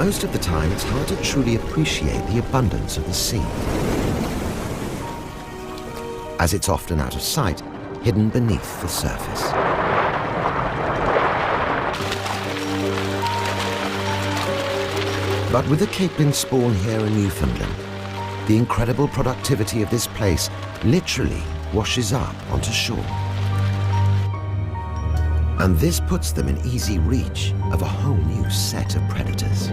most of the time it's hard to truly appreciate the abundance of the sea, as it's often out of sight, hidden beneath the surface. But with the capelin spawn here in Newfoundland, the incredible productivity of this place literally washes up onto shore. And this puts them in easy reach of a whole new set of predators.